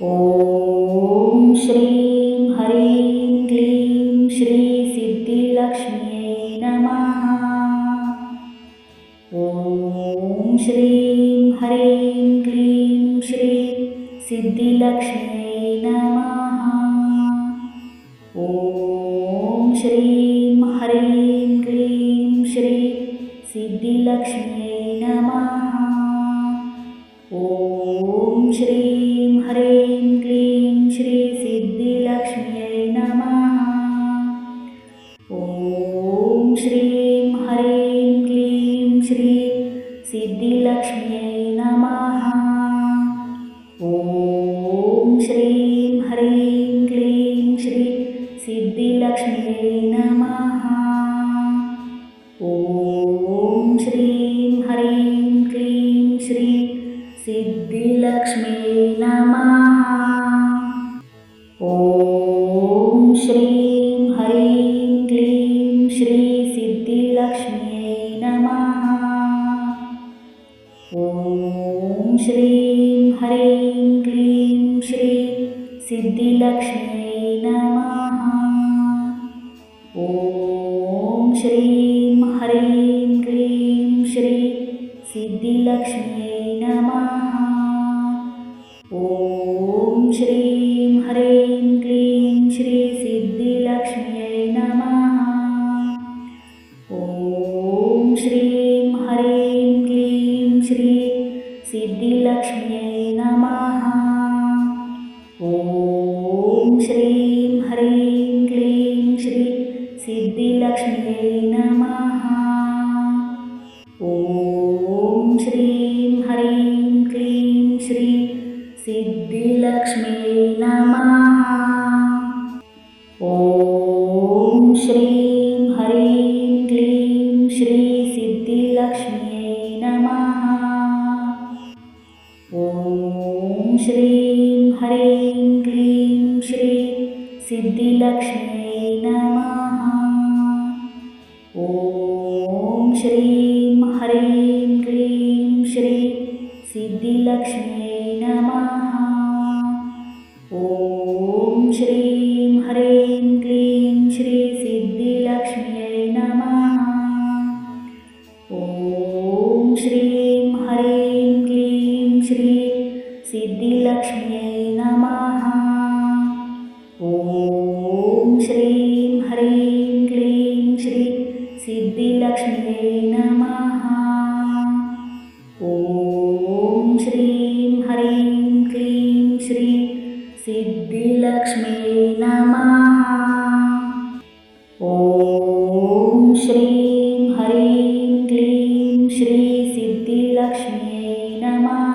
ॐ श्रीं ह्रीं क्लीं श्री सिद्धिलक्ष्म्यै नमः। ॐ श्रीं ह्रीं क्लीं श्री सिद्धिलक्ष्म्यै नमः। ॐ श्रीं ह्रीं क्लीं श्री सिद्धिलक्ष्म्यै नमः। ॐ श्रीं ह्रीं क्लीं श्री सिद्धिलक्ष्म्यै नमः। ॐ श्रीं ह्रीं क्लीं श्री सिद्धिलक्ष्म्यै नमः। ॐ श्रीं ह्रीं क्लीं श्री सिद्धिलक्ष्म्यै नमः। ॐ श्रीं ह्रीं क्लीं श्री सिद्धिलक्ष्म्यै नमः। ॐ श्रीं ह्रीं क्लीं श्री सिद्धिलक्ष्म्यै नमः। ॐ श्रीं ह्रीं क्लीं श्री सिद्धिलक्ष्म्यै नमः। ॐ श्रीं ह्रीं क्लीं श्री सिद्धिलक्ष्म्यै नमः। ॐ श्रीं ह्रीं क्लीं श्री सिद्धिलक्ष्म्यै नमः। ॐ श्रीं ह्रीं क्लीं श्री सिद्धिलक्ष्म्यै नमः। ॐ श्रीं ह्रीं क्लीं श्री सिद्धिलक्ष्म्यै नमः। ॐ श्रीं ह्रीं क्लीं श्री सिद्धिलक्ष्म्यै नमः। ॐ श्रीं ह्रीं क्लीं श्री सिद्धिलक्ष्म्यै नमः। ॐ श्रीं ह्रीं क्लीं श्री सिद्धिलक्ष्म्यै नमः। ॐ श्रीं ह्रीं क्लीं श्री सिद्धिलक्ष्म्यै नमः। ॐ श्रीं ह्रीं क्लीं श्री सिद्धिलक्ष्म्यै नमः। ॐ श्रीं ह्रीं क्लीं श्री सिद्धिलक्ष्म्यै नमः। ॐ श्रीं ह्रीं क्लीं श्री सिद्धिलक्ष्म्यै नमः। ॐ श्रीं ह्रीं क्लीं श्री सिद्धिलक्ष्म्यै नमः। ॐ श्रीं ह्रीं क्लीं श्री सिद्धिलक्ष्म्यै नमः।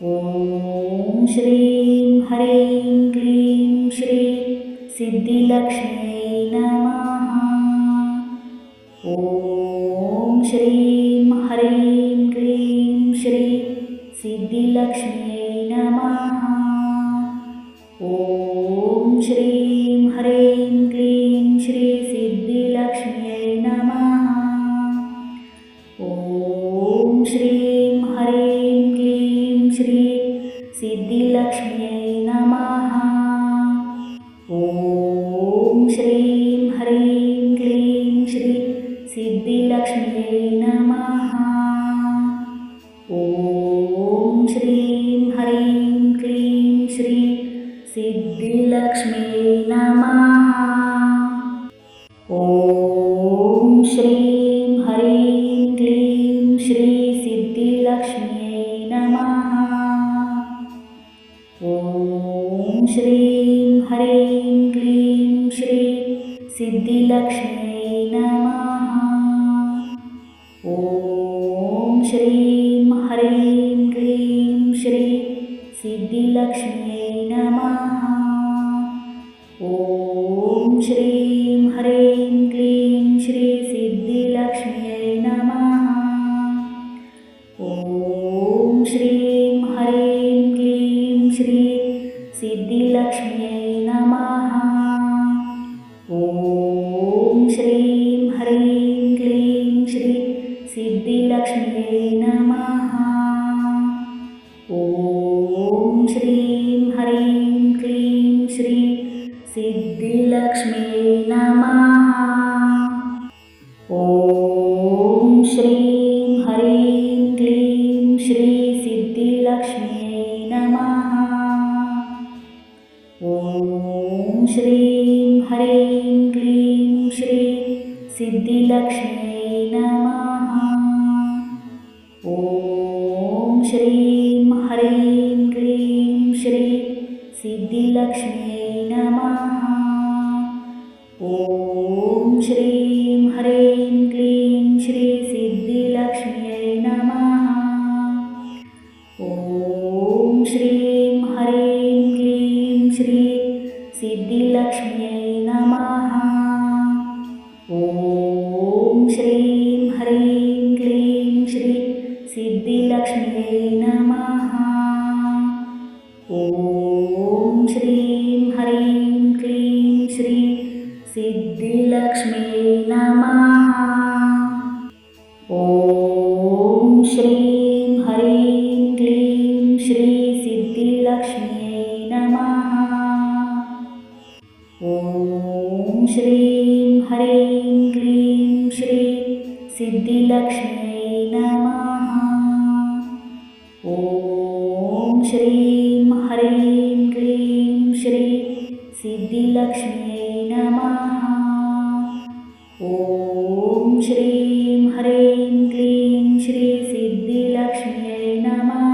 ॐ श्रीं ह्रीं क्लीं श्री सिद्धिलक्ष्म्यै नमः। ॐ श्रीं ह्रीं क्लीं श्री सिद्धिलक्ष्म्यै नमः। ॐ श्रीं ह्रीं क्लीं श्री सिद्धिलक्ष्म्यै नमः। ॐ श्रीं ह्रीं क्लीं श्री सिद्धिलक्ष्म्यै नमः। ॐ श्रीं ह्रीं क्लीं श्री सिद्धिलक्ष्म्यै नमः। ॐ श्रीं ह्रीं क्लीं श्री सिद्धिलक्ष्म्यै नमः। ॐ श्रीं ह्रीं क्लीं श्री सिद्धिलक्ष्म्यै नमः। ॐ श्रीं ह्रीं क्लीं श्री सिद्धिलक्ष्म्यै नमः। ॐ श्रीं ह्रीं क्लीं श्री सिद्धिलक्ष्म्यै नमः। ॐ श्रीं ह्रीं क्लीं श्री सिद्धिलक्ष्म्यै नमः। ॐ श्रीं ह्रीं क्लीं श्री सिद्धिलक्ष्म्यै नमः। ॐ श्रीं ह्रीं क्लीं श्री सिद्धिलक्ष्म्यै नमः। ॐ श्रीं ह्रीं क्लीं श्री सिद्धिलक्ष्म्यै नमः। ॐ श्रीं ह्रीं क्लीं श्री सिद्धिलक्ष्म्यै नमः। ॐ श्रीं ह्रीं क्लीं श्री सिद्धिलक्ष्म्यै नमः। ॐ श्रीं ह्रीं क्लीं श्री सिद्धिलक्ष्म्यै नमः। ॐ श्रीं ह्रीं क्लीं श्री सिद्धिलक्ष्म्यै नमः। ॐ श्रीं ह्रीं क्लीं श्री सिद्धिलक्ष्म्यै नमः। ॐ श्रीं ह्रीं क्लीं श्री सिद्धिलक्ष्म्यै नमः। ॐ श्रीं ह्रीं क्लीं श्री सिद्धिलक्ष्म्यै नमः। ॐ श्रीं ह्रीं क्लीं श्री सिद्धिलक्ष्म्यै नमः। ॐ श्रीं ह्रीं क्लीं श्री सिद्धिलक्ष्म्यै नमः। ॐ श्रीं ह्रीं क्लीं श्री सिद्धिलक्ष्म्यै नमः। ॐ श्रीं ह्रीं क्लीं श्री सिद्धिलक्ष्म्यै नमः।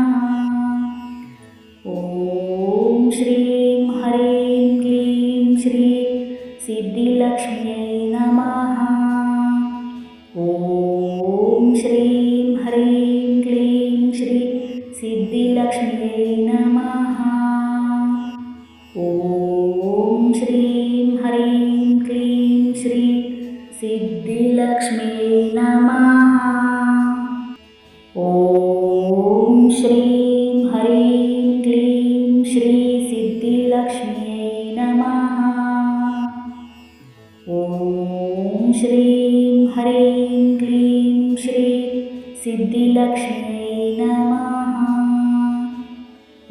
ॐ श्रीं ह्रीं क्लीं श्री सिद्धिलक्ष्म्यै नमः। ॐ श्रीं ह्रीं क्लीं श्री सिद्धिलक्ष्म्यै नमः। ॐ श्रीं ह्रीं क्लीं श्री सिद्धिलक्ष्म्यै नमः। ॐ श्रीं ह्रीं क्लीं श्री सिद्धिलक्ष्म्यै नमः। ॐ श्रीं ह्रीं क्लीं श्री सिद्धिलक्ष्म्यै नमः।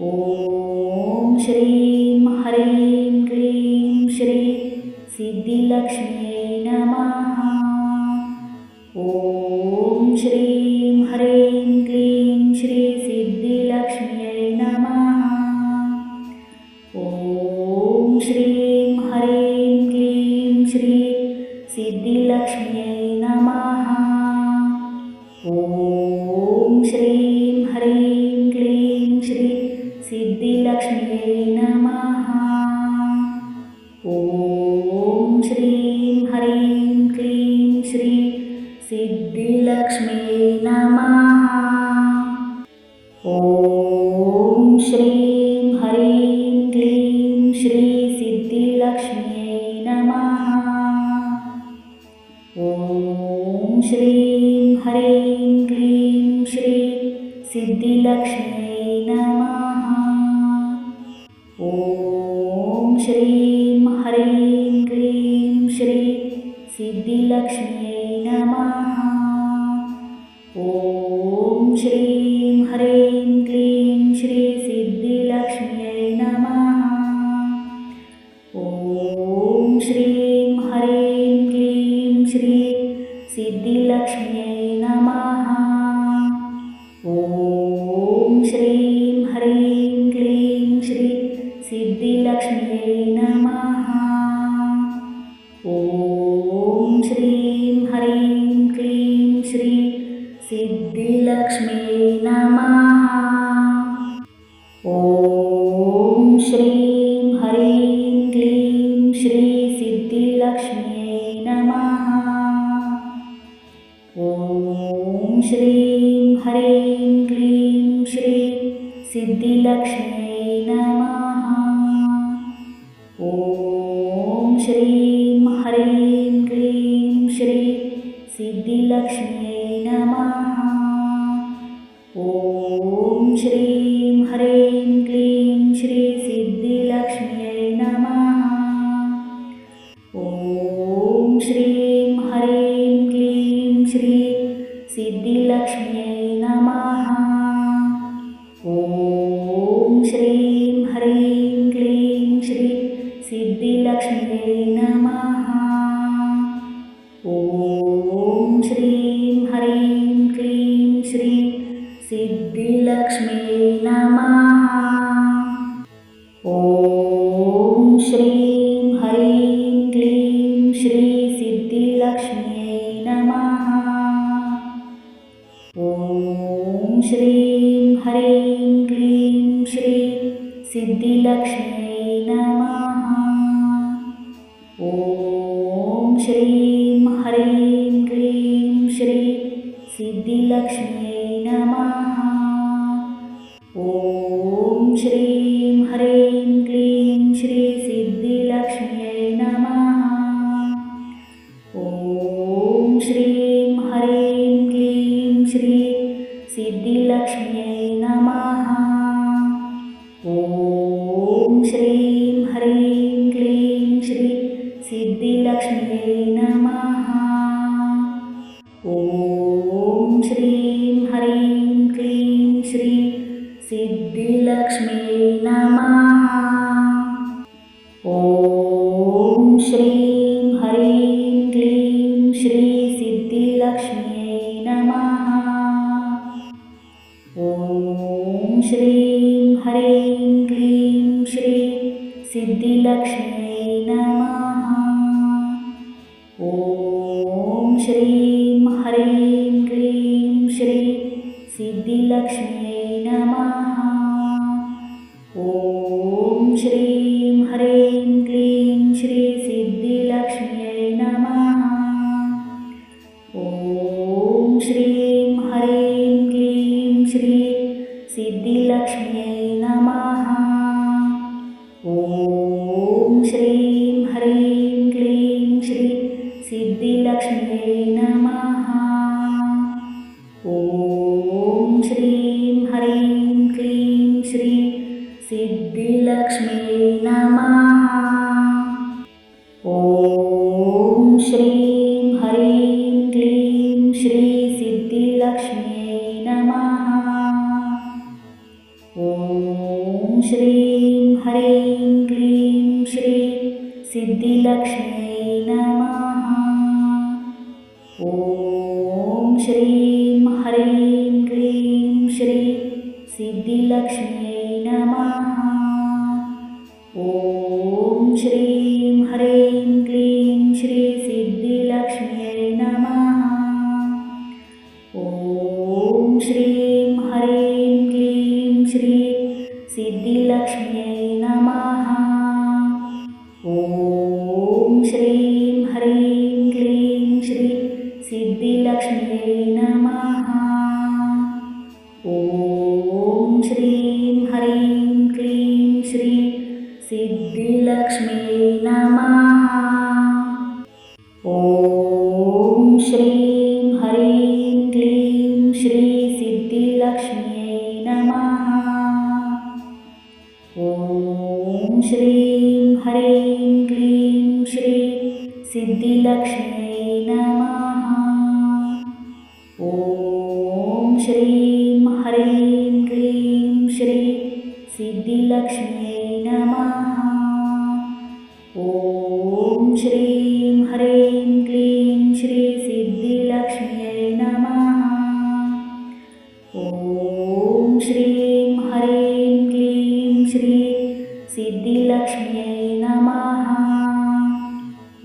ॐ श्रीं ह्रीं क्लीं श्री सिद्धिलक्ष्म्यै नमः। ॐ श्रीं ह्रीं क्लीं श्री सिद्धिलक्ष्म्यै नमः। ॐ श्रीं ह्रीं क्लीं श्री सिद्धिलक्ष्म्यै नमः। ॐ श्रीं ह्रीं क्लीं श्री सिद्धिलक्ष्म्यै नमः। ॐ श्रीं ह्रीं क्लीं श्री सिद्धिलक्ष्म्यै नमः। ॐ श्रीं ह्रीं क्लीं श्री सिद्धिलक्ष्म्यै नमः। ॐ श्रीं ह्रीं क्लीं श्री सिद्धिलक्ष्म्यै नमः। ॐ श्रीं ह्रीं क्लीं श्री सिद्धिलक्ष्म्यै नमः। ॐ श्रीं ह्रीं क्लीं श्री सिद्धिलक्ष्म्यै नमः। ॐ श्रीं ह्रीं क्लीं श्री सिद्धिलक्ष्म्यै नमः। ॐ श्रीं ह्रीं क्लीं श्री सिद्धिलक्ष्म्यै नमः। ॐ श्रीं ह्रीं क्लीं श्री सिद्धिलक्ष्म्यै नमः। ॐ श्रीं ह्रीं क्लीं श्री सिद्धिलक्ष्म्यै नमः। ॐ श्रीं ह्रीं क्लीं श्री सिद्धिलक्ष्म्यै नमः। ॐ श्रीं ह्रीं क्लीं श्री सिद्धिलक्ष्म्यै नमः। ॐ श्रीं ह्रीं क्लीं श्री सिद्धिलक्ष्म्यै नमः। ॐ श्रीं ह्रीं क्लीं श्री सिद्धिलक्ष्म्यै नमः। ॐ श्रीं सिद्धिलक्ष्म्यै नमः। ॐ श्रीं ह्रीं क्लीं श्री सिद्धिलक्ष्म्यै नमः। ॐ श्रीं ह्रीं क्लीं श्री सिद्धिलक्ष्म्यै नमः। ॐ श्रीं ह्रीं क्लीं श्री सिद्धिलक्ष्म्यै नमः। ॐ श्रीं ह्रीं क्लीं श्री सिद्धिलक्ष्म्यै नमः। ॐ श्रीं ह्रीं क्लीं श्री सिद्धिलक्ष्म्यै नमः। ॐ श्रीं ह्रीं क्लीं श्री सिद्धिलक्ष्म्यै नमः। ॐ श्रीं ह्रीं क्लीं श्री सिद्धिलक्ष्म्यै नमः। ॐ श्रीं ह्रीं क्लीं श्री सिद्धिलक्ष्म्यै नमः। ॐ श्रीं ह्रीं क्लीं श्री सिद्धिलक्ष्म्यै नमः। ॐ श्रीं ह्रीं क्लीं श्री सिद्धिलक्ष्म्यै नमः। ॐ श्रीं ह्रीं क्लीं श्री सिद्धिलक्ष्म्यै नमः। ॐ श्रीं ह्रीं क्लीं श्री सिद्धिलक्ष्म्यै नमः। ॐ श्रीं ह्रीं क्लीं श्री सिद्धिलक्ष्म्यै नमः। ॐ श्रीं ह्रीं क्लीं श्री सिद्धिलक्ष्म्यै नमः। ॐ श्रीं ह्रीं क्लीं श्री सिद्धिलक्ष्म्यै नमः। ॐ श्रीं ह्रीं क्लीं श्री सिद्धिलक्ष्म्यै नमः। ॐ श्रीं ह्रीं क्लीं श्री सिद्धिलक्ष्म्यै नमः। ॐ श्रीं ह्रीं क्लीं श्री सिद्धिलक्ष्म्यै नमः। ॐ श्रीं ह्रीं क्लीं श्री सिद्धिलक्ष्म्यै नमः। ॐ श्रीं ह्रीं क्लीं श्री सिद्धिलक्ष्म्यै नमः। ॐ श्रीं ह्रीं क्लीं श्री सिद्धिलक्ष्म्यै नमः। ॐ श्रीं ह्रीं क्लीं श्री सिद्धिलक्ष्म्यै नमः। ॐ श्रीं ह्रीं क्लीं श्री सिद्धिलक्ष्म्यै नमः। ॐ श्रीं ह्रीं क्लीं श्री सिद्धिलक्ष्म्यै नमः।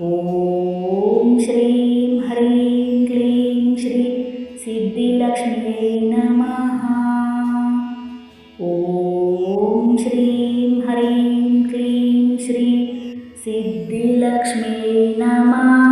ॐ श्रीं ह्रीं क्लीं श्री सिद्धिलक्ष्म्यै नमः। ॐ श्रीं ह्रीं क्लीं श्री सिद्धिलक्ष्म्यै नमः।